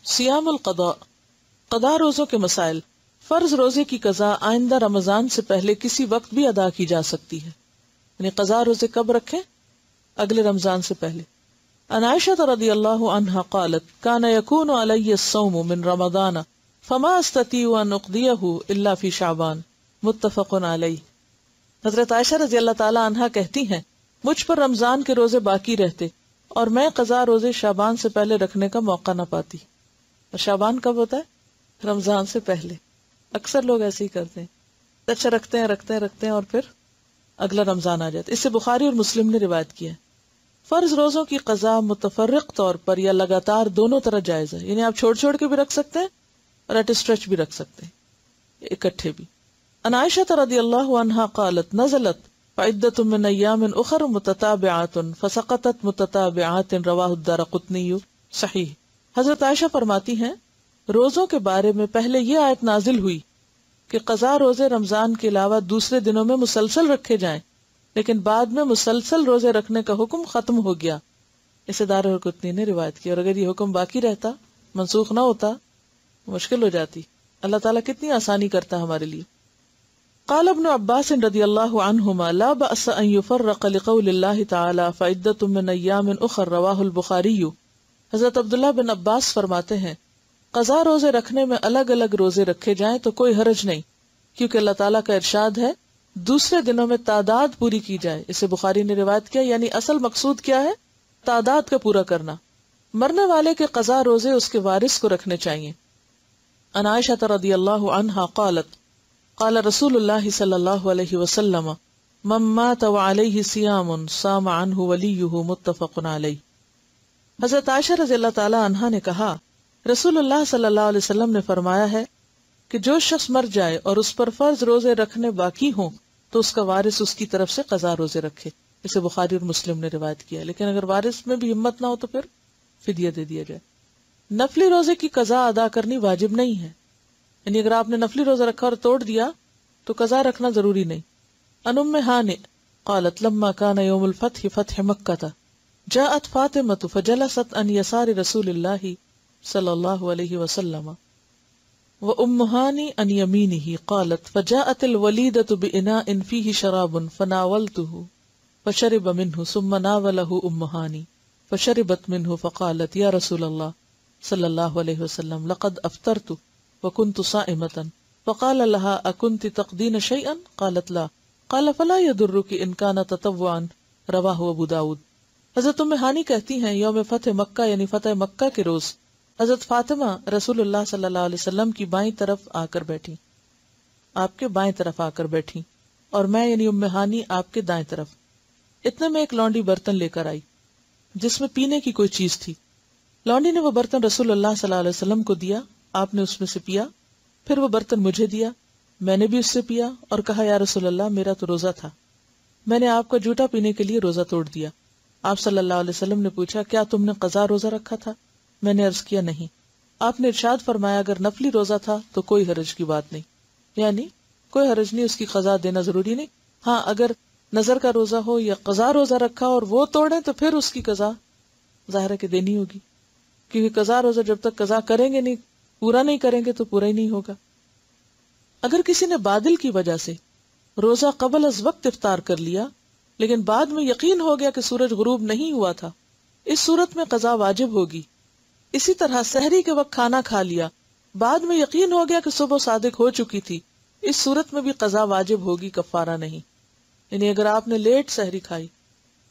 سیام القضاء، قضاء روزوں کے مسائل۔ فرض روزے کی قضا آئندہ رمضان سے پہلے کسی وقت بھی ادا کی جا سکتی ہے، یعنی قضاء روزے کب رکھیں؟ اگلے رمضان سے پہلے۔ عن عائشہ رضی اللہ عنہا قالت کان یکون علی الصوم من رمضان فما استطیع ان اقضیہ الا فی شعبان، متفق علیہ۔ حضرت عائشہ رضی اللہ تعالی عنہا کہتی ہیں مجھ پر رمضان کے روزے باقی رہتے اور میں قضاء روزے شعبان سے پہلے رکھنے کا موقع نہ پاتی۔ اور شعبان کب ہوتا ہے؟ رمضان سے پہلے۔ اکثر لوگ ایسے ہی کرتے ہیں، اچھا رکھتے ہیں اور پھر اگلا رمضان آ جاتا ہے۔ اس سے بخاری اور مسلم نے روایت کیا ہے۔ فرض روزوں کی قضا متفرق طور پر یا لگاتار دونوں طرح جائز ہے، یعنی آپ چھوڑ کے بھی رکھ سکتے ہیں اور ایٹ اسٹریچ بھی رکھ سکتے ہیں، اکٹھے بھی۔ عن عائشہ رضی اللہ عنہا قالت نزلت فعدۃ من ایام اخر متتابعات فسقطت متتابعات رواہ الدارقطنی صحیح۔ حضرت عائشہ فرماتی ہیں روزوں کے بارے میں پہلے یہ آیت نازل ہوئی کہ قضاء روزے رمضان کے علاوہ دوسرے دنوں میں مسلسل رکھے جائیں، لیکن بعد میں مسلسل روزے رکھنے کا حکم ختم ہو گیا۔ اسے دارقطنی نے روایت کی، اور اگر یہ حکم باقی رہتا، منسوخ نہ ہوتا، مشکل ہو جاتی۔ اللہ تعالیٰ کتنی آسانی کرتا ہمارے لیے۔ قال ابن عباس رضی اللہ عنہما لا بأس ان يفرق لقول اللہ تعالی فعدۃ من ایام اخر رواہ البخاری۔ حضرت عبداللہ بن عباس فرماتے ہیں قضاء روزے رکھنے میں الگ الگ روزے رکھے جائیں تو کوئی حرج نہیں، کیونکہ اللہ تعالیٰ کا ارشاد ہے دوسرے دنوں میں تعداد پوری کی جائے۔ اسے بخاری نے روایت کیا، یعنی اصل مقصود کیا ہے؟ تعداد کا پورا کرنا۔ مرنے والے کے قضاء روزے اس کے وارث کو رکھنے چاہیے۔ عن عائشہ رضی اللہ عنہا قالت قال رسول اللہ صلی اللہ علیہ وسلم من مات وعلیہ صیام صام عنہ ولیہ، متفق علیہ۔ حضرت عائشہ رضی اللہ تعالی عنہا نے کہا رسول اللہ صلی اللہ علیہ وسلم نے فرمایا ہے کہ جو شخص مر جائے اور اس پر فرض روزے رکھنے باقی ہوں تو اس کا وارث اس کی طرف سے قضاء روزے رکھے۔ اسے بخاری اور مسلم نے روایت کیا، لیکن اگر وارث میں بھی ہمت نہ ہو تو پھر فدیہ دے دیا جائے۔ نفلی روزے کی قضاء ادا کرنی واجب نہیں ہے، یعنی اگر آپ نے نفلی روزہ رکھا اور توڑ دیا تو قضاء رکھنا ضروری نہیں۔ عن ام ہانئ قالت لما كان يوم الفتح فتح مکہ جاءت فاطمة فجلست عن يسار رسول اللہ صلی اللہ علیہ وسلم وام ہانئ عن یمینہ قالت فجاءت الولیدۃ بإناء فیہ شراب فناولته فشرب منه ثم ناولہ ام ہانئ فشربت منه فقالت یا رسول اللہ صلی اللہ علیہ وسلم لقد افطرت وكنت صائمة فقال لها اكنت تقضين شيئا قالت لا قال فلا يضرك ان كان تطوعا رواہ ابو داود۔ حضرت ام ہانئ کہتی ہیں یوم فتح مکہ یعنی فتح مکہ کے روز حضرت فاطمہ رسول اللہ صلی اللہ علیہ وسلم کی بائیں طرف آ کر بیٹھی، آپ کے بائیں طرف آ کر بیٹھی، اور میں یعنی ام ہانئ آپ کے دائیں طرف۔ اتنے میں ایک لونڈی برتن لے کر آئی جس میں پینے کی کوئی چیز تھی۔ لونڈی نے وہ برتن رسول اللہ صلی اللہ علیہ وسلم کو دیا، آپ نے اس میں سے پیا، پھر وہ برتن مجھے دیا، میں نے بھی اس سے پیا اور کہا یا رسول اللہ میرا تو روزہ تھا، میں نے آپ کا جھوٹا پینے کے لیے روزہ توڑ دیا۔ آپ صلی اللہ علیہ وسلم نے پوچھا کیا تم نے قضا روزہ رکھا تھا؟ میں نے عرض کیا نہیں۔ آپ نے ارشاد فرمایا اگر نفلی روزہ تھا تو کوئی حرج کی بات نہیں، یعنی کوئی حرج نہیں، اس کی قضا دینا ضروری نہیں۔ ہاں اگر نظر کا روزہ ہو یا قضا روزہ رکھا اور وہ توڑے تو پھر اس کی قضا ظاہر ہے کہ دینی ہوگی، کیونکہ قضا روزہ جب تک قضا کریں گے نہیں، پورا نہیں کریں گے تو پورا ہی نہیں ہوگا۔ اگر کسی نے بادل کی وجہ سے روزہ قبل از وقت افطار کر لیا لیکن بعد میں یقین ہو گیا کہ سورج غروب نہیں ہوا تھا، اس صورت میں قضا واجب ہوگی۔ اسی طرح سحری کے وقت کھانا کھا لیا، بعد میں یقین ہو گیا کہ صبح صادق ہو چکی تھی، اس صورت میں بھی قضا واجب ہوگی، کفارہ نہیں۔ یعنی اگر آپ نے لیٹ سحری کھائی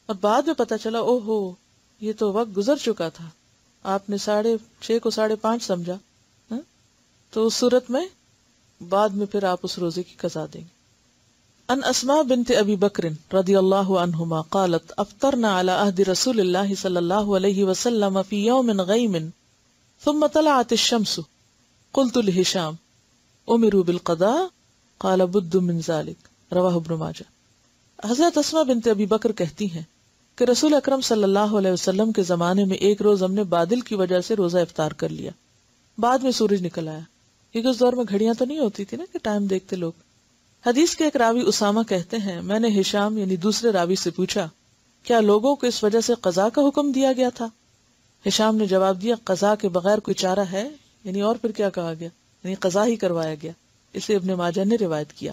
اور بعد میں پتا چلا او ہو یہ تو وقت گزر چکا تھا، آپ نے 6:30 کو 5:30 سمجھا، تو اس صورت میں بعد میں پھر آپ اس روزے کی قضا دیں گے۔ ان اسماء بنت ابی بکر رضی اللہ عنہما قالت افطرنا على عهد رسول اللہ صلی اللہ علیہ وسلم فی یوم غیم ثم طلعت الشمس قلت لہشام امروا بالقضاء قال بد من ذلك رواہ ابن ماجہ۔ حضرت اسماء بنت ابی بکر کہتی ہیں کہ رسول اکرم صلی اللہ علیہ وسلم کے زمانے میں ایک روز ہم نے بادل کی وجہ سے روزہ افطار کر لیا، بعد میں سورج نکل آیا، کیونکہ اس دور میں گھڑیاں تو نہیں ہوتی تھی نا کہ ٹائم دیکھتے لوگ۔ حدیث کے ایک راوی اسامہ کہتے ہیں میں نے ہشام یعنی دوسرے راوی سے پوچھا کیا لوگوں کو اس وجہ سے قضا کا حکم دیا گیا تھا؟ ہشام نے جواب دیا قضا کے بغیر کوئی چارہ ہے؟ یعنی اور پھر کیا کہا گیا؟ یعنی قضا ہی کروایا گیا. اسے ابن ماجہ نے روایت کیا.